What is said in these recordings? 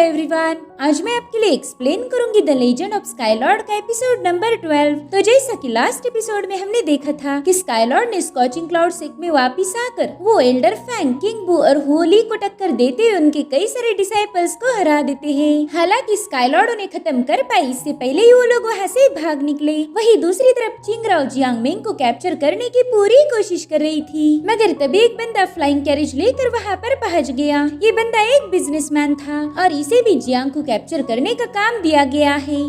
Everyone, आज मैं आपके लिए एक्सप्लेन करूंगी द लेजेंड ऑफ स्काईलॉर्ड का एपिसोड नंबर 12। तो जैसा कि लास्ट एपिसोड में हमने देखा था कि स्काईलॉर्ड ने स्कॉचिंग क्लाउड सेक में वापस आकर वो एल्डर फैंग, किंग बू और होली को टक्कर देते हुए उनके कई सारे डिसाइपल्स को हरा देते हैं। हालांकि स्काईलॉर्ड उन्हें खत्म कर पाई, इससे पहले ही वो लोग वहाँ से भाग निकले। वहीं दूसरी तरफ चिंगराओ जियांगमिंग को कैप्चर करने की पूरी कोशिश कर रही थी, मगर तभी एक बंदा फ्लाइंग कैरेज लेकर वहाँ पर पहुँच गया। ये बंदा एक बिजनेसमैन था और इसे भी जियांग को कैप्चर करने का काम दिया गया है।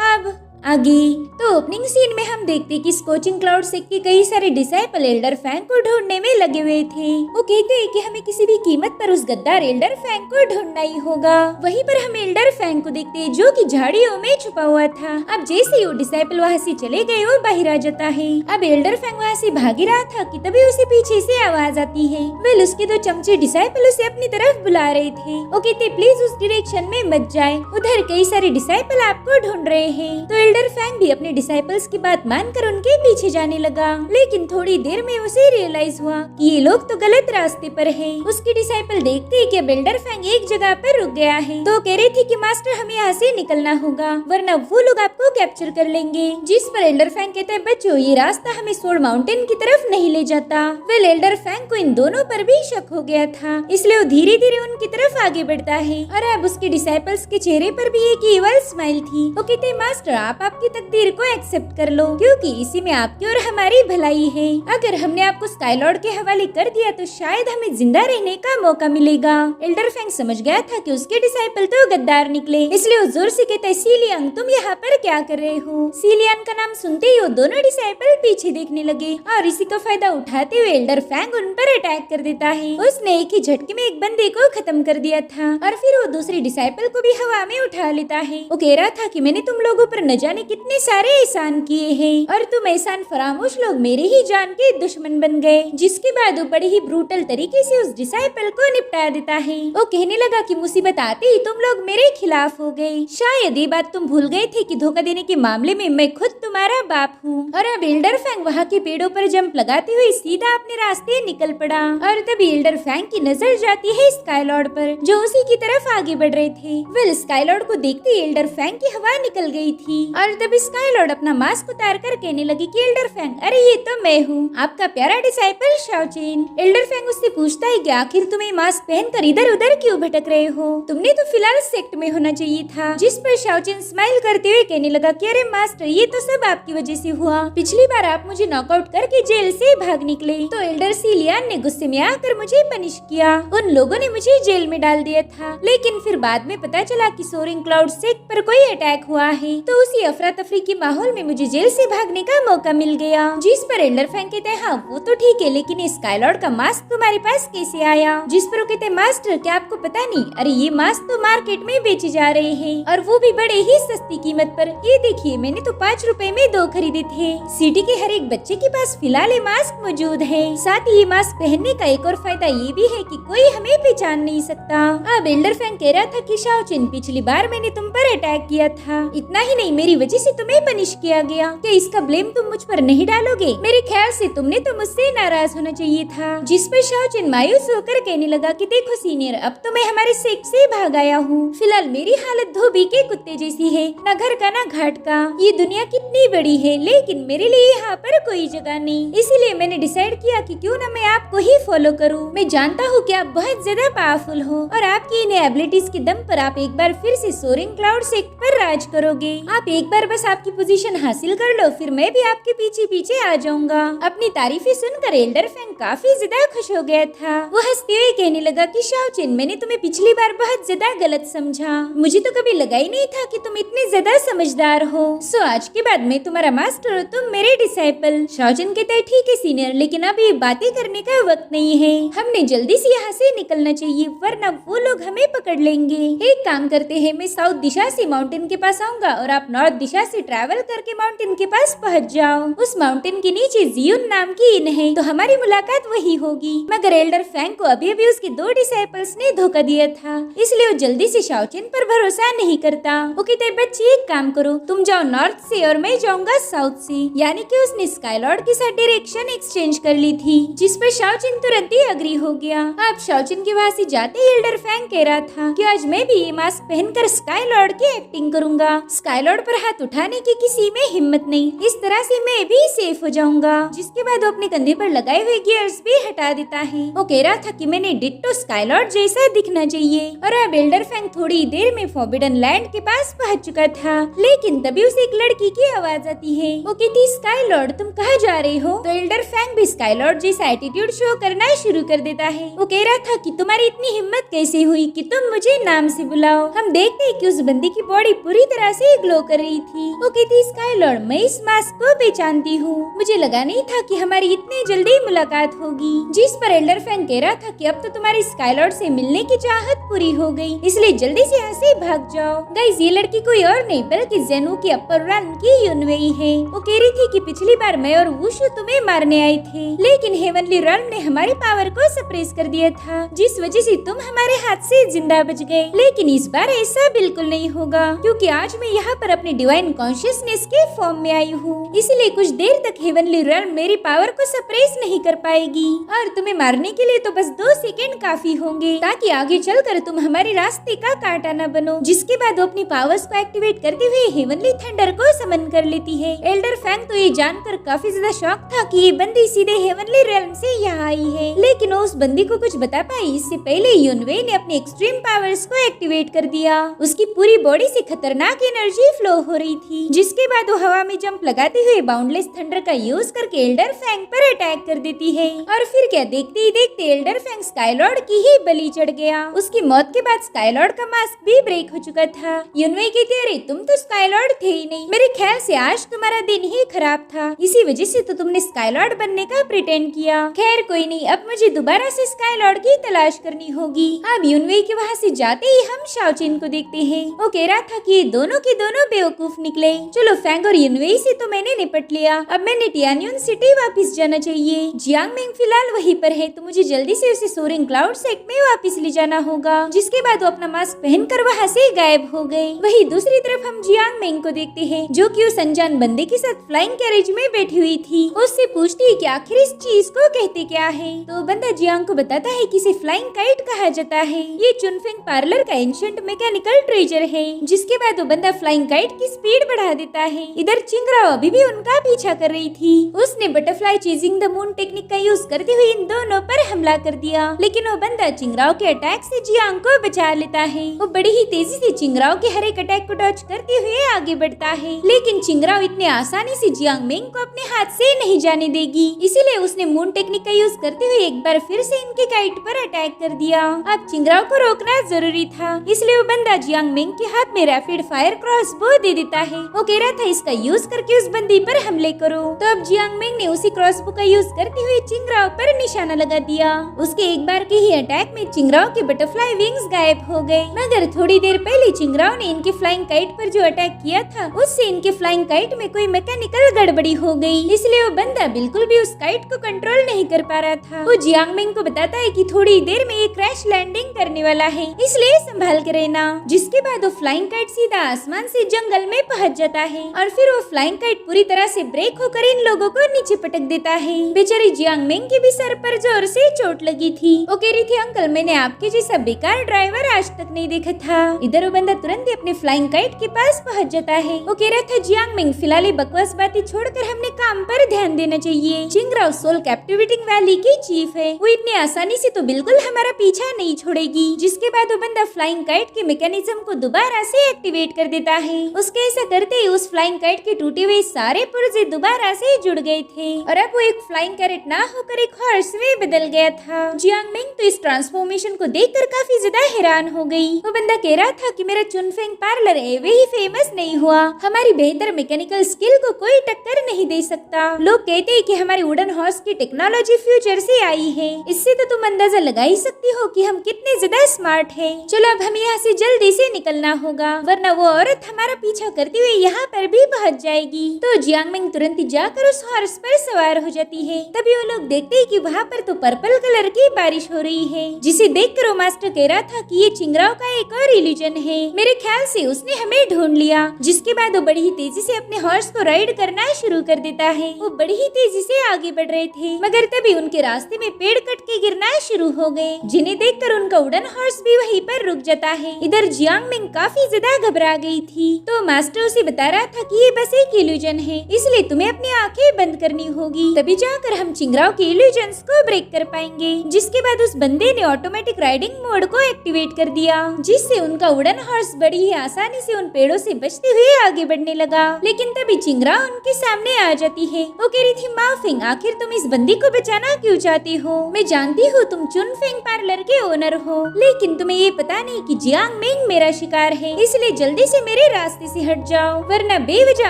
अब आगे तो ओपनिंग सीन में हम देखते कि स्कॉचिंग क्लाउड सेक के कई सारे डिसाइपल एल्डर फैंग को ढूंढने में लगे हुए थे। वो कहते हैं कि हमें किसी भी कीमत पर उस गद्दार एल्डर फैंग को ढूंढना ही होगा। वहीं पर हम एल्डर फैंग को देखते हैं जो कि झाड़ियों में छुपा हुआ था। अब जैसे ही वो डिसाइपल वहाँ से चले गए वो बाहर आ जाता है। अब एल्डर फैंग वहाँ से भाग रहा था कि तभी उसे पीछे से आवाज आती है। वेल उसके दो चमचे डिसाइपल उसे अपनी तरफ बुला रहे थे। वो कहते प्लीज उस डायरेक्शन में मत जाए, उधर कई सारे डिसाइपल आपको ढूंढ रहे हैं। तो एल्डर फैंग भी अपने डिसाइपल्स की बात मानकर उनके पीछे जाने लगा, लेकिन थोड़ी देर में उसे रियलाइज हुआ कि ये लोग तो गलत रास्ते पर हैं। उसके डिसाइपल देखते हैं कि अब एल्डर फैंग एक जगह पर रुक गया है। तो कह रहे थे कि मास्टर हमें यहाँ से निकलना होगा वरना वो लोग आपको कैप्चर कर लेंगे। जिस पर एल्डर फैंग कहता है बच्चों ये रास्ता हमें सोड माउंटेन की तरफ नहीं ले जाता। वेल एल्डर फैंग को इन दोनों पर भी शक हो गया था, इसलिए वो धीरे धीरे उनकी तरफ आगे बढ़ता है। और अब उसके डिसाइपल्स के चेहरे पर भी एक इवल स्माइल थी। वो कहते मास्टर आप आपकी तकदीर को एक्सेप्ट कर लो, क्योंकि इसी में आपकी और हमारी भलाई है। अगर हमने आपको स्काईलॉर्ड के हवाले कर दिया तो शायद हमें जिंदा रहने का मौका मिलेगा। एल्डर फैंग समझ गया था कि उसके डिसाइपल तो गद्दार निकले, इसलिए वो जोर से कहता है सीलियन तुम यहाँ पर क्या कर रहे हो। सीलियन का नाम सुनते ही वो दोनों डिसाइपल पीछे देखने लगे और इसी का फायदा उठाते हुए एल्डर फैंग उन पर अटैक कर देता है। उसने एक ही झटके में एक बंदे को खत्म कर दिया था और फिर वो दूसरे डिसाइपल को भी हवा में उठा लेता है। वो कह रहा था कि मैंने तुम लोगों पर न जाने कितने सारे एहसान किए हैं और तुम एहसान फरामोश लोग मेरे ही जान के दुश्मन बन गए। जिसके बाद वो बड़े ही ब्रूटल तरीके से उस डिसाइपल को निपटा देता है। वो कहने लगा कि मुसीबत आते ही तुम लोग मेरे खिलाफ हो गए। शायद ये बात तुम भूल गए थे कि धोखा देने के मामले में मैं खुद तुम्हारा बाप हूँ। और अब एल्डर फैंग वहाँ के पेड़ों पर जंप लगाते हुए सीधा अपने रास्ते निकल पड़ा। और तभी एल्डर फैंग की नजर जाती है स्काईलॉर्ड पर जो उसी की तरफ आगे बढ़ रहे थे। वेल स्काईलॉर्ड को देखते ही एल्डर फैंग की हवा निकल गई थी और तभी स्काईलॉर्ड अपना मास्क उतार कर कहने लगी कि एल्डर फैंग अरे ये तो मैं हूँ, आपका प्यारा डिसाइपल शाओचिन। एल्डर फैंग उससे पूछता है कि आखिर तुम्हें मास्क पहनकर इधर उधर क्यों भटक रहे हो, तुमने तो फिलहाल सेक्ट में होना चाहिए था। जिस पर शाओचिन स्माइल करते हुए कहने लगा कि अरे मास्टर ये तो सब आपकी वजह से हुआ, पिछली बार आप मुझे नॉकआउट करके जेल से भाग निकले तो एल्डर सीलियन ने गुस्से में आकर मुझे पनिश किया। उन लोगों ने मुझे जेल में डाल दिया था, लेकिन फिर बाद में पता चला कि सोरिंग क्लाउड सेक पर कोई अटैक हुआ है, तो उसी अफरा तफरी के माहौल में मुझे जेल से भागने का मौका मिल गया। जिस पर एल्डर फैंग कहते हैं हाँ वो तो ठीक है, लेकिन ये स्काईलॉर्ड का मास्क तुम्हारे पास कैसे आया। जिस पर वो कहते हैं मास्टर क्या आपको पता नहीं, अरे ये मास्क तो मार्केट में बेचे जा रहे हैं और वो भी बड़े ही सस्ती कीमत पर। ये देखिए मैंने तो 5 रुपए में 2 खरीदे थे। सिटी के हर एक बच्चे के पास फिलहाल ये मास्क मौजूद है। साथ ही ये मास्क पहनने का एक और फायदा ये भी है कि कोई हमें पहचान नहीं सकता। अब एल्डर फैंग कह रहा था कि शाओचिन पिछली बार मैंने तुम पर अटैक किया था, इतना ही नहीं मेरी वजह से तुम्हें पनिश किया गया, क्या इसका ब्लेम तुम मुझ पर नहीं डालोगे। मेरे ख्याल से तुमने तो मुझसे नाराज होना चाहिए था। जिस पर शाओचिन मायूस होकर कहने लगा कि देखो सीनियर अब तो मैं हमारे सेक्ट से भाग आया हूँ, फिलहाल मेरी हालत धोबी के कुत्ते जैसी है, न घर का न घाट का। ये दुनिया कितनी बड़ी है लेकिन मेरे लिए यहाँ पर कोई जगह नहीं, इसीलिए मैंने डिसाइड किया कि क्यों न मैं आपको ही फॉलो करूँ। मैं जानता हूँ कि आप बहुत ज्यादा पावरफुल हो और आपकी इन एबिलिटीज के दम पर आप एक बार फिर से सोरिंग क्लाउड सेक्ट पर राज करोगे। आप एक बार बस आपकी पोजीशन हासिल कर लो, फिर मैं भी आपके पीछे पीछे आ जाऊंगा। अपनी तारीफें सुनकर एल्डर फैंग काफी ज्यादा खुश हो गया था। वो हंसते हुए कहने लगा कि शाओचिन मैंने तुम्हें पिछली बार बहुत ज्यादा गलत समझा, मुझे तो कभी लगा ही नहीं था कि तुम इतने ज्यादा समझदार हो। सो आज के बाद मैं तुम्हारा मास्टर और तुम मेरे डिसाइपल। शाओचिन कहता है ठीक है सीनियर, लेकिन अब ये बातें करने का वक्त नहीं है, हमने जल्दी से यहाँ से निकलना चाहिए वरना वो लोग हमें पकड़ लेंगे। एक काम करते हैं, मैं साउथ दिशा से माउंटेन के पास आऊंगा और आप नॉर्थ दिशा से ट्रैवल करके माउंटेन के पास पहुंच जाओ। उस माउंटेन के नीचे जियुन नाम की इन है, तो हमारी मुलाकात वही होगी। मगर एल्डर फैंग को अभी अभी उसके 2 डिसाइपल्स ने धोखा दिया था, इसलिए वो जल्दी से शाओचिन पर भरोसा नहीं करता। वो कहते बच्चे एक काम करो, तुम जाओ नॉर्थ से और मैं जाऊंगा साउथ से। यानी कि उसने स्काईलॉर्ड के साथ डायरेक्शन एक्सचेंज कर ली थी, जिस पर शाओचिन तुरंत ही अग्री हो गया। अब शाओचिन के वहाँ से जाते ही एल्डर फैंग कह रहा था कि आज मैं भी ये मास्क पहनकर स्काईलॉर्ड की एक्टिंग करूंगा। स्काईलॉर्ड पर हाथ उठाने की किसी में हिम्मत नहीं, इस तरह से मैं भी सेफ हो जाऊंगा। जिसके बाद वो अपने कंधे पर लगाए हुए गियर्स भी हटा देता है। वो कह रहा था कि मैंने डिट्टो स्काईलॉर्ड जैसा दिखना चाहिए। और अब एल्डर फैंग थोड़ी देर में फॉरबिडन लैंड के पास पहुंच चुका था, लेकिन तभी उसे एक लड़की की आवाज आती है। वो कहती स्काईलॉर्ड तुम कहाँ जा रहे हो? तो एल्डर फैंग भी स्काईलॉर्ड जैसा एटीट्यूड शो करना शुरू कर देता है। वो कह रहा था कि तुम्हारी इतनी हिम्मत कैसे हुई कि तुम मुझे नाम से बुलाओ। हम देखते हैं कि उस बंदी की बॉडी पूरी तरह से ग्लो कर रही थी। वो कहती स्काईलॉर्ड मैं इस मास्क को पहचानती हूँ, मुझे लगा नहीं था कि हमारी इतनी जल्दी मुलाकात होगी। जिस पर एल्डर फैंग कह रहा था कि अब तो तुम्हारी स्काईलॉर्ड से मिलने की चाहत पूरी हो गई, इसलिए जल्दी से यहाँ से भाग जाओ। गाइस ये लड़की कोई और नहीं बल्कि जेनु की अपर रन की युनवेई है। वो कह रही थी कि पिछली बार मैं और वुशु तुम्हें मारने आए थे, लेकिन हेवनली रन ने हमारी पावर को सप्रेस कर दिया था, जिस वजह से तुम हमारे हाथ से जिंदा बच गए। लेकिन इस बार ऐसा बिल्कुल नहीं होगा, क्योंकि आज मैं यहाँ पर अपने डिवाइन कॉन्शियसनेस के फॉर्म में आई हूँ, इसलिए कुछ देर तक हेवनली रन मेरी पावर को सप्रेस नहीं कर पाएगी और तुम्हें मारने के लिए तो बस 2 सेकेंड काफी होंगे, ताकि आगे चलकर तुम हमारे रास्ते का कांटा न बनो। जिसके बाद वो अपनी पावर्स को एक्टिवेट करते हुए हेवनली थंडर को समन कर लेती है। एल्डर फैंग तो ये जानकर काफी ज्यादा शॉक था कि ये बंदी सीधे हेवनली रेल्म से यहाँ आई है, लेकिन वो उस बंदी को कुछ बता पाई इससे पहले युनवेई ने अपनी एक्सट्रीम पावर्स को एक्टिवेट कर दिया। उसकी पूरी बॉडी से खतरनाक एनर्जी फ्लो हो रही थी, जिसके बाद वो हवा में जंप लगाते हुए बाउंडलेस थंडर का यूज करके एल्डर फैंग पर अटैक कर देती है। और फिर क्या देखते ही देखते एल्डर फैंग स्काईलॉर्ड की ही बलि चढ़ गया। उसकी मौत के बाद स्काईलॉर्ड का मास्क भी ब्रेक हो चुका था। युनवेई कहती अरे तुम तो स्काईलॉर्ड थे ही नहीं, मेरे ख्याल से आज तुम्हारा दिन ही खराब था, इसी वजह से तो तुमने स्काईलॉर्ड बनने का प्रिटेंड किया। खैर कोई नहीं, अब मुझे दोबारा से स्काईलॉर्ड की तलाश करनी होगी। अब युनवेई के वहाँ से जाते ही हम शाओचिन को देखते हैं। वो कह रहा था कि ये दोनों के दोनों बेवकूफ निकले। चलो फैंग और युनवेई से तो मैंने निपट लिया, अब मैंने टियान्युन सिटी वापस जाना चाहिए। जियांग मिंग फिलहाल वहीं पर है, तो मुझे जल्दी से उसे सोरिंग क्लाउड सेक्ट में वापस ले जाना होगा। जिसके बाद वो अपना मास्क पहनकर वहाँ से गायब हो गए। वही दूसरी तरफ हम जियांग मिंग को देखते हैं, जो कि उस अनजान बंदे के साथ फ्लाइंग कैरेज में बैठी हुई थी। उससे पूछती है कि आखिर इस चीज को कहते क्या है, तो बंदा जियांग को बताता है कि इसे फ्लाइंग काइट कहा जाता है। ये चुनफिंग पार्लर का एंशिएंट मैकेनिकल ट्रेजर है। जिसके बाद वो बंदा फ्लाइंग काइट की स्पीड बढ़ा देता है। इधर चिंगराओ अभी भी उनका पीछा कर रही थी। उसने butterfly chasing the moon technique का यूज करते हुए इन दोनों पर हमला कर दिया, लेकिन वो बंदा चिंगराओ के अटैक से जियांग को बचा लेता है। वो बड़ी ही तेजी से चिंगराओ के हर एक अटैक को डॉज करते हुए आगे बढ़ता है, लेकिन चिंगराओ इतने आसानी से जियांग मिंग को अपने हाथ से नहीं जाने देगी। इसीलिए उसने मून टेक्निक का यूज करते हुए एक बार फिर से इनके काइट पर अटैक कर दिया। अब चिंगराओ को रोकना जरूरी था, इसलिए वो बंदा जियांग मिंग के हाथ में रैपिड फायर क्रॉसबो दे देता है। वो कह रहा था इसका यूज करके उस बंदी पर हमले करो। तो अब जियांग मिंग ने उसी क्रॉसबो का यूज करते हुए चिंगराओ पर निशाना लगा दिया। उसके एक बार के ही अटैक में चिंगराओ के बटरफ्लाई विंग्स गायब हो गए। मगर थोड़ी देर पहले चिंगराओ ने इनके फ्लाइंग काइट पर जो अटैक किया था, उससे इनके फ्लाइंग काइट में कोई मैकेनिकल गड़बड़ी हो गई, इसलिए वो बंदा बिल्कुल भी उस काइट को कंट्रोल नहीं कर पा रहा था। वो जियांग मिंग को बताता है कि थोड़ी देर में ये क्रैश लैंडिंग करने वाला है, इसलिए संभाल के रहना। जिसके बाद वो फ्लाइंग काइट सीधा आसमान से जंगल में पहुंच जाता है और फिर वो फ्लाइंग काइट पूरी तरह से ब्रेक होकर इन लोगों को नीचे पटक देता है। बेचारी जियांग मिंग के भी सर पर जोर से चोट लगी थी। वो कह रही थी अंकल मैंने आपके जैसा बेकार ड्राइवर आज तक नहीं देखा था। इधर वो बंदा तुरंत ही अपने फ्लाइंग काइट के पास पहुंच जाता है। वो कह रहा था जियांग मिंग फिलहाल बकवास बातें छोड़कर हमने काम पर ध्यान देना चाहिए। चिंगराओ सोल कैप्टिवेटिंग वैली की चीफ है, वो इतनी आसानी से तो बिल्कुल हमारा पीछा नहीं छोड़ेगी। जिसके बाद वो बंदा फ्लाइंग काइट के मैकेनिज्म को दोबारा से एक्टिवेट कर देता है। उसके ऐसा करते ही उस फ्लाइंग काइट के टूटे हुए सारे पुर्जे दोबारा से जुड़ गए थे और अब वो एक फ्लाइंग कैरेट ना होकर एक हॉर्स में बदल गया था। जियांग मिंग तो इस ट्रांसफॉर्मेशन को देखकर काफी ज्यादा हैरान हो गई। वो बंदा कह रहा था कि मेरा चुनफेंग पार्लर एवे ही फेमस नहीं हुआ, हमारी बेहतर मैकेनिकल स्किल को कोई टक्कर नहीं दे सकता। लोग कहते हैं कि हमारी वुडन हॉर्स की टेक्नोलॉजी फ्यूचर से आई है, इससे तो तुम अंदाजा लगा ही सकती हो कि हम कितने ज्यादा स्मार्ट हैं। चलो अब हमें यहाँ से जल्दी से निकलना होगा, वरना वो औरत हमारा पीछा पीछा करते हुए यहाँ पर भी पहुँच जाएगी। तो जियांग मिंग तुरंत ही जाकर उस हॉर्स पर सवार हो जाती है। तभी वो लोग देखते हैं कि वहाँ पर तो पर्पल कलर की बारिश हो रही है, जिसे देखकर वो मास्टर कह रहा था कि ये चिंगराव का एक और इल्यूजन है। मेरे ख्याल से उसने हमें ढूंढ लिया। जिसके बाद वो बड़ी ही तेजी से अपने हॉर्स को राइड करना शुरू कर देता है। वो बड़ी ही तेजी से आगे बढ़ रहे थे, मगर तभी उनके रास्ते में पेड़ कट के गिरना शुरू हो गए, जिन्हें देखकर उनका उड़न हॉर्स भी वहीं पर रुक जाता है। इधर जियांग मिंग काफी ज्यादा घबरा गई थी। तो मास्टर उसे बता रहा था कि ये बस एक इल्यूजन है, इसलिए तुम्हें अपनी आंखें बंद करनी होगी, तभी जाकर हम चिंगराव के इल्यूजन्स को ब्रेक कर पाएंगे। जिसके बाद उस बंदे ने ऑटोमेटिक राइडिंग मोड को एक्टिवेट कर दिया, जिससे उनका उड़न हॉर्स बड़ी ही आसानी से उन पेड़ों से बचते हुए आगे बढ़ने लगा। लेकिन तभी चिंगराव उनके सामने आ जाती है। वो कह रही थी, माफिंग, आखिर तुम इस बंदी को बचाना क्यों चाहती हो? मैं जानती हूँ तुम चुनफिंग पार्लर के ओनर हो, लेकिन तुम्हें ये पता नहीं कि जियांग मिंग मेरा शिकार है, इसलिए जल्दी से मेरे रास्ते से हट जाओ, वरना बेवजह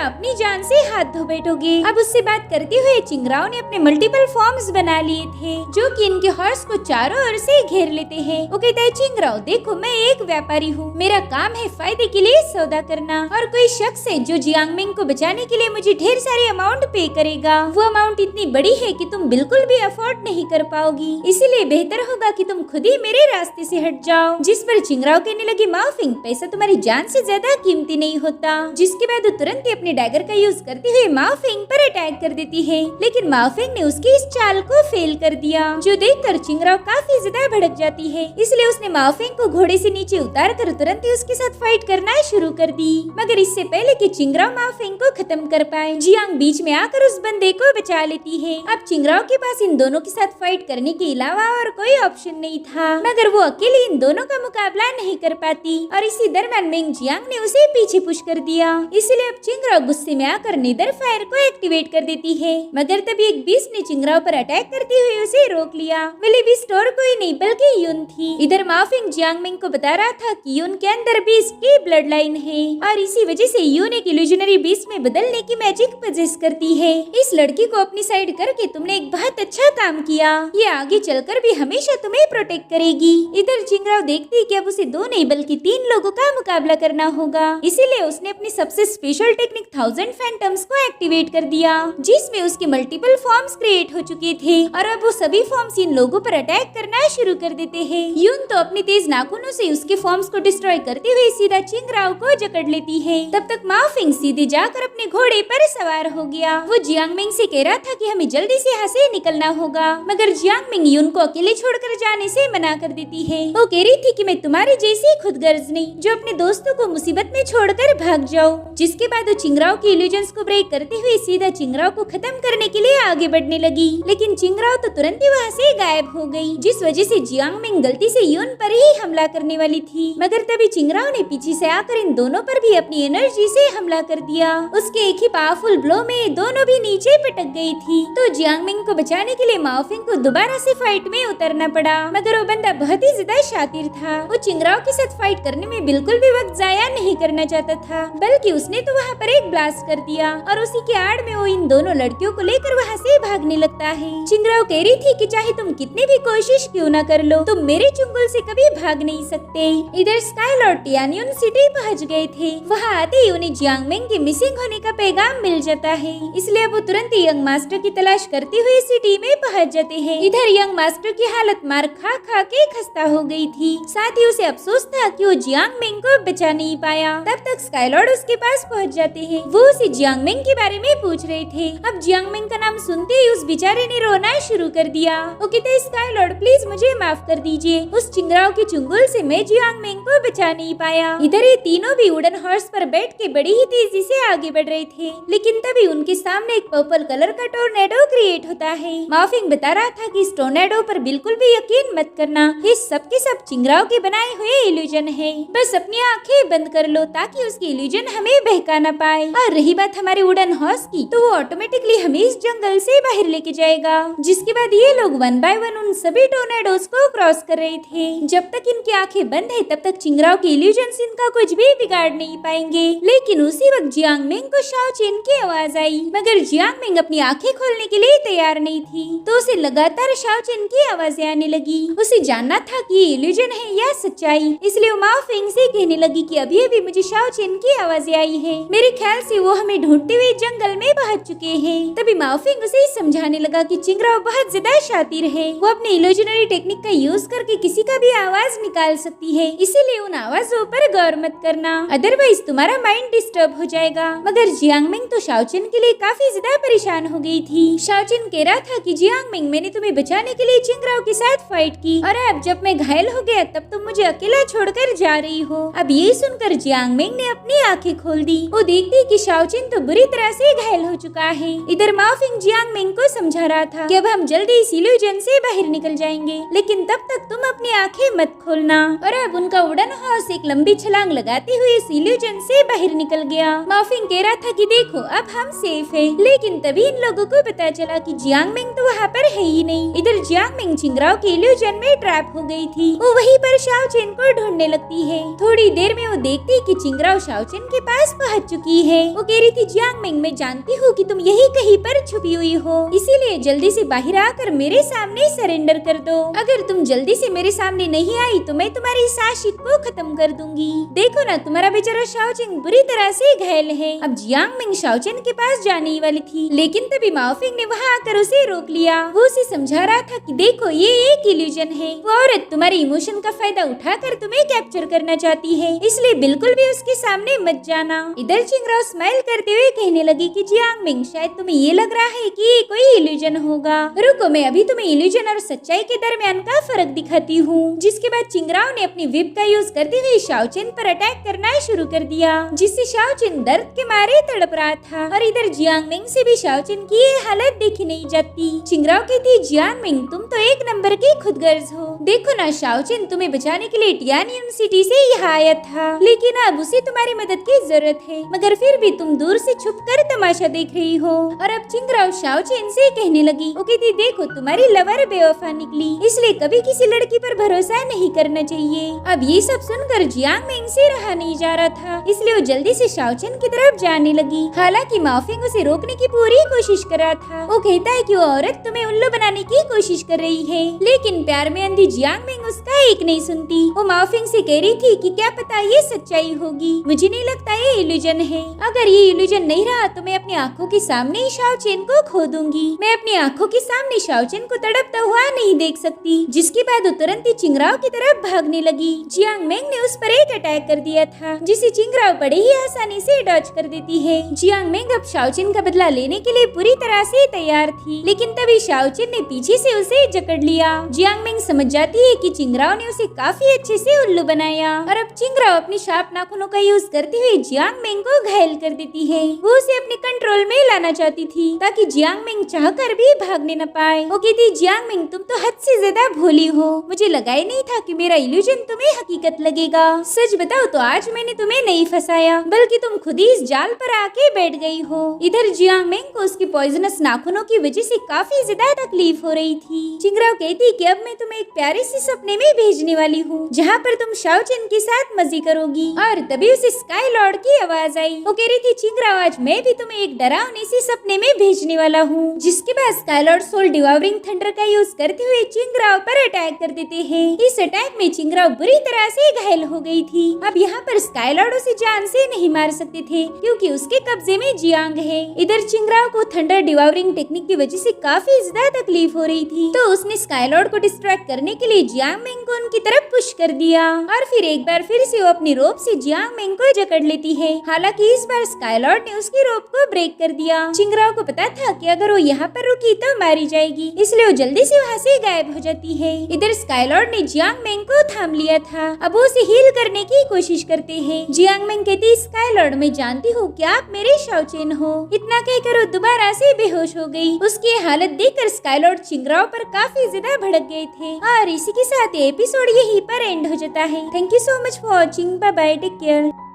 अपनी जान से हाथ धो बैठोगे। अब उससे बात करते हुए चिंगराव ने अपने मल्टीपल फॉर्म्स बना लिए थे, जो कि इनके हॉर्स को चारों ओर से घेर लेते हैं। वो कहता है, चिंगराव देखो, मैं एक व्यापारी हूँ, मेरा काम है फायदे के लिए सौदा करना, और कोई शख्स है जो जियांग मिंग को बचाने के लिए मुझे ढेर सारे अमाउंट पे करेगा। वो अमाउंट इतनी बड़ी है कि तुम बिल्कुल भी अफोर्ड नहीं कर पाओगी, इसीलिए बेहतर होगा कि तुम खुद ही मेरे रास्ते से हट जाओ। जिस पर चिंगराव कहने लगी, माफिंग, पैसा तुम्हारी जान से ज्यादा कीमती नहीं होता। जिसके बाद वो तुरंत ही अपने डैगर का यूज करते हुए माफिंग पर अटैक कर देती है, लेकिन माफिंग ने उसकी इस चाल को फेल कर दिया, जो देखकर चिंगराव काफी ज्यादा भड़क जाती है। इसलिए उसने माफिंग को घोड़े से नीचे उतार कर तुरंत ही उसके साथ फाइट करना शुरू कर दी। मगर इससे पहले कि चिंगराव माफिंग को खत्म कर पाए, जियांग बीच में आकर उस बंदे को बचा लेती है। अब चिंगराव के पास इन दोनों के साथ फाइट करने के अलावा और कोई ऑप्शन नहीं था, मगर वो अकेले इन दोनों का मुकाबला नहीं कर पाती, और इसी दरम्यान मिंग जियांग ने उसे पीछे पुश कर दिया। इसलिए अब चिंगराव गुस्से में आकर नेदर फायर को एक्टिवेट कर देती है, मगर तभी एक बीस्ट ने चिंगराव पर अटैक करते हुए उसे रोक लिया। मिली बीस्ट और कोई नहीं बल्कि यून थी। इधर माफिंग जियांग मिंग को बता रहा था कि यून के अंदर बीस्ट की ब्लड लाइन है, और इसी वजह से यून एक इल्यूजनरी बीस्ट में बदलने की मैजिक पजेस करती है। इस लड़की को अपनी साइड करके तुमने एक बहुत अच्छा काम किया, ये आगे चलकर भी हमेशा तुम्हें प्रोटेक्ट करेगी। इधर चिंगराव देखती है कि अब उसे 2 नहीं बल्कि 3 लोगों का मुकाबला करना होगा, इसीलिए उसने अपनी सबसे स्पेशल टेक्निक 1000 फैंटम्स को एक्टिवेट कर दिया, जिसमें उसके मल्टीपल फॉर्म्स क्रिएट हो चुके थे, और अब वो सभी फॉर्म्स इन लोगों पर अटैक करना शुरू कर देते हैं। यून तो अपनी तेज नाखूनों से उसके फॉर्म्स को डिस्ट्रॉय करते हुए सीधा चिंगराव को जकड़ लेती है। तब तक माफिंग सीधे जाकर अपने घोड़े पर सवार हो गया। वो जियांग मिंग से कह रहा था कि हमें जल्दी से यहाँ से निकलना होगा, मगर जियांग मिंग यून को अकेले छोड़कर जाने से मना कर देती है। वो कह रही थी कि मैं तुम्हारी जैसी खुदगर्ज नहीं, जो अपने दोस्तों को मुसीबत में छोड़कर भाग जाओ। जिसके बाद वो चिंगराव के इल्यूजन्स को ब्रेक करते हुए सीधा चिंगराव को खत्म करने के लिए आगे बढ़ने लगी, लेकिन चिंगराव तो तुरंत ही वहाँ से गायब हो गई, जिस वजह से जियांग मिंग गलती से यून पर ही हमला करने वाली थी। मगर तभी चिंगराव ने पीछे से आकर इन दोनों पर भी अपनी एनर्जी से हमला कर दिया। उसके एक ही पावरफुल ब्लो में दोनों भी नीचे पटक गई थी। तो जियांग मिंग को बचाने के लिए माफिंग को दोबारा से फाइट में उतरना पड़ा, मगर वो बंदा बहुत ही ज्यादा शातिर था। वो चिंगराव के साथ फाइट करने में बिल्कुल भी वक्त जाया नहीं करना चाहता था, बल्कि उसने तो वहाँ पर एक ब्लास्ट कर दिया, और उसी के आड़ में वो इन दोनों लड़कियों को लेकर वहाँ से भागने लगता है। चिंगराव कह रही थी कि चाहे तुम कितनी भी कोशिश क्यों न कर लो, तुम मेरे चुंगल से कभी भाग नहीं सकते। इधर स्काईलॉर्ड टियान्यून सिटी पहुँच गए थे। वहाँ आते ही उन्हें जियांग मिंग के मिसिंग होने का पैगाम मिल जाता है, इसलिए वो तुरंत ही यंग मास्टर की तलाश करते हुए सिटी में पहुँच जाते हैं। इधर यंग मास्टर की हालत मार खा खा के खस्ता हो गई थी, साथ ही उसे अफसोस था कि वो जियांग मिंग को बचा नहीं पाया। तब तक स्काईलॉर्ड उसके पास पहुँच जाते हैं। वो उसे जियांग मिंग के बारे में पूछ रहे थे। अब जियांग मिंग का नाम सुनते ही उस बेचारे ने रोना शुरू कर दिया। वो कहते, स्काईलॉर्ड प्लीज मुझे माफ कर दीजिए, उस चिंगराव के चुंगल से मैं जियांग मिंग को बचा नहीं पाया। इधर ये तीनों भी वुडन हॉर्स पर बैठ के बड़ी ही तेजी से आगे बढ़ रहे थे, लेकिन तभी उनके सामने एक पर्पल कलर का टोर्नेडो क्रिएट होता है। माफिंग बता रहा था कि इस टोर्नेडो पर बिल्कुल भी यकीन मत करना, ये सब के सब चिंगराव के बनाए हुए इल्यूजन है। बस अपनी आंखें बंद कर लो ताकि उसकी इल्यूजन हमें बहका न पाए। और रही बात हमारे वुडन हॉर्स की, तो वो ऑटोमेटिकली हमें इस जंगल से बाहर लेके जाएगा। जिसके बाद ये लोग 1 बाय 1 उन सभी टोर्नेडोज को क्रॉस कर रहे थे। जब तक इनकी आंखें बंद है तब तक चिंगराव के इल्यूजन इनका कुछ भी बिगाड़ नहीं पाएंगे। लेकिन उसी वक्त जियांग मिंग को शाओ चेन की आवाज आई, मगर जियांग मिंग अपनी आंखें खोलने के लिए तैयार नहीं थी, तो उसे लगातार शाओ चेन की आवाजें आने लगी। उसे जानना था कि ये इल्यूजन है या सच्चाई, इसलिए वो माओ फेंग से कहने लगी कि अभी अभी मुझे शाओ चेन की आवाजें आई है। मेरे ख्याल से वो हमें ढूंढते हुए जंगल में पहुंच चुके हैं। तभी माओफिंग उसे समझाने लगा कि चिंगराओ बहुत ज्यादा शातिर है, वो अपने इल्यूजनरी टेक्निक का यूज करके किसी का भी आवाज निकाल सकती है, इसीलिए उन आवाजों पर गौर मत करना, अदरवाइज तुम्हारा माइंड डिस्टर्ब हो जाएगा। मगर जियांगमिंग तो शाओचिन के लिए काफी ज्यादा परेशान हो गई थी। शाओचिन कह रहा था कि जियांगमिंग, मैंने तुम्हें बचाने के लिए चिंगराओ के साथ फाइट की और अब जब मैं घायल हो गया तब तुम मुझे अकेला छोड़कर जा रही हो। अब ये सुनकर जियांगमिंग ने अपनी आंखें खोल दी। वो देखती कि शाओचिन तो बुरी तरह से घायल हो चुका है। इधर माओफिंग जियांगमिंग को समझा रहा था कि अब हम जल्दी इस इल्यूजन से बाहर निकल जाएंगे, लेकिन तब तक तुम अपनी आंखें मत खोलना। और अब उनका वुडन हाउस एक लंबी छलांग लगाते हुए इस इल्यूजन से बाहर निकल गया। माओफिंग कह रहा था कि देखो अब हम सेफ है, लेकिन तभी इन लोगों को पता चला कि जियांगमिंग तो वहाँ पर है ही नहीं। इधर जियांगमिंग चिंगराओ के इल्यूजन में ट्रैप हो गई थी। वो वहीं पर शाओचिन को ढूंढने लगती है। थोड़ी देर में वो देखती कि चिंगराओ शाओचिन के पास पहुँच चुकी है। वो कह रही थी, जियांगमिंग, मैं जानती हूँ कि तुम यही कहीं पर छुपी हुई हो, इसीलिए जल्दी से बाहर आकर मेरे सामने सरेंडर कर दो। अगर तुम जल्दी से मेरे सामने नहीं आई तो मैं तुम्हारी शासित को खत्म कर दूंगी। देखो ना, तुम्हारा बेचारा शाओचिन बुरी तरह से घायल है। अब जियांगमिंग शाओचिन के पास जाने ही वाली थी, लेकिन तभी माओफिंग ने वहाँ आकर उसे रोक लिया। वो उसे समझा रहा था कि देखो ये एक इल्यूजन है, वो औरत तुम्हारे इमोशन का फायदा उठाकर तुम्हें कैप्चर करना चाहती है, इसलिए बिल्कुल भी उसके सामने मत जाना। इधर चिंगराओ स्माइल करते हुए कहने लगी कि जियांगमिंग, शायद तुम्हें ये लग रहा है कि ये कोई इल्यूजन होगा, रुको मैं अभी तुम्हें इल्यूजन और सच्चाई के दरमियान का फर्क दिखाती हूँ। जिसके बाद चिंगराओ ने अपनी विप का यूज करते हुए शाओचिन पर अटैक करना शुरू कर दिया, जिससे शाओचिन दर्द के मारे तड़प रहा था। और इधर जियांगमिंग से भी शाओचिन की ये हालत देखी नहीं जाती। चिंगराओ कहती, जियांगमिंग, तुम तो एक नंबर की खुदगर्ज हो। देखो ना, शाओचिन तुम्हें बचाने के लिए टियान यूनिवर्सिटी से यहाँ आया था, लेकिन अब उसे तुम्हारी मदद की जरूरत है, मगर फिर भी तुम दूर से छुपकर तमाशा देख रही हो। और अब चिंगराओ शाओचिन से कहने लगी, वो कहती, देखो तुम्हारी लवर बेवफा निकली, इसलिए कभी किसी लड़की पर भरोसा नहीं करना चाहिए। अब ये सब सुनकर जियांगमिंग से रहा नहीं जा रहा था, इसलिए वो जल्दी से शाओचिन की तरफ जाने लगी। हालांकि माओफिंग उसे रोकने की पूरी कोशिश कर रहा था। वो कहता है कि वो औरत तुम्हें उल्लू बनाने की कोशिश कर रही है, लेकिन प्यार में अंधी जियांगमिंग उसका एक नहीं सुनती। वो माओफिंग से कह रही थी कि क्या पता ये सच्चाई होगी, मुझे नहीं लगता ये इल्यूजन है। अगर ये इल्यूजन नहीं रहा तो मैं अपनी आंखों के सामने ही शाओचिन को खो दूंगी। मैं अपनी आंखों के सामने शाओचिन को तड़पता हुआ नहीं देख सकती। जिसके बाद वो तुरंत ही चिंगराओ की तरफ भागने लगी। जियांगमिंग ने उस पर एक अटैक कर दिया था, जिसे चिंगराओ बड़े ही आसानी से डॉज कर देती है। जियांगमिंग अब शाओचिन का बदला लेने के लिए पूरी तरह से तैयार थी, लेकिन तभी शाओचिन ने पीछे से उसे जकड़ लिया। जियांगमिंग समझ जाती है कि चिंगराओ ने उसे काफी अच्छे से उल्लू बनाया और अब चिंगराओ अपनी शार्प नाखूनों का यूज करते हुए जियांगमिंग को घायल कर देती है। वो उसे अपने कंट्रोल में लाना चाहती थी ताकि जियांगमिंग चाहकर भी भागने न पाए। वो कहती, जियांगमिंग, तुम तो हद से ज्यादा भोली हो, मुझे लगा ही नहीं था कि मेरा इल्यूजन तुम्हें हकीकत लगेगा। सच बताओ तो आज मैंने तुम्हें नहीं फंसाया, बल्कि तुम खुद ही इस जाल पर आके बैठ गई हो। इधर जियांगमिंग को उसके पॉइजनस नाखूनों की वजह से काफी ज्यादा तकलीफ हो रही थी। चिंगराओ कहती कि अब मैं तुम्हें एक प्यारे से सपने में भेजने वाली हूँ, जहाँ पर तुम शाओचिन के साथ मजे करोगी। और तभी उसे स्काई लॉर्ड की आवाज आई। वो कह रही थी, चिंगराओ, आज मैं भी तुम्हें एक डरावने से सपने में भेजने वाला हूँ। जिसके बाद स्काई लॉर्ड सोल डिवावरिंग थंडर का यूज करते हुए चिंगराओ पर अटैक कर देते हैं। इस अटैक में चिंगराओ बुरी तरह से घायल हो गई थी। अब यहाँ पर स्काई लॉर्ड उसे जान से नहीं मार सकते थे, क्योंकि उसके कब्जे में जियांग है। इधर चिंगराओ को थंडर डिवावरिंग टेक्निक की वजह से काफी ज्यादा तकलीफ हो रही थी, तो उसने स्काई लॉर्ड को डिस्ट्रैक्ट करने के लिए जियांगमिंग को उनकी तरफ पुश कर दिया और फिर एक बार फिर से वो अपनी रोप से जियांगमिंग को जकड़ लेती है। हालांकि इस बार स्काई लॉर्ड ने उसकी रोप को ब्रेक कर दिया। चिंगराओ को पता था कि अगर वो यहाँ पर रुकी तो मारी जाएगी, इसलिए वो जल्दी से वहाँ से गायब हो जाती है। इधर स्काई लॉर्ड ने जियांगमिंग को थाम लिया था। अब वो उसे हील करने की कोशिश करते हैं। जियांगमिंग कहती, स्काई लॉर्ड, मैं जानती हूँ कि आप मेरे शाओचिन हो। इतना कहकर वो दोबारा से बेहोश हो गई। उसकी हालत देखकर स्काई लॉर्ड चिंगराओ पर काफी ज्यादा भड़क गए थे। और इसी के साथ ये एपिसोड यहीं पर एंड हो जाता है। Thank you so much for watching. Bye bye, take care.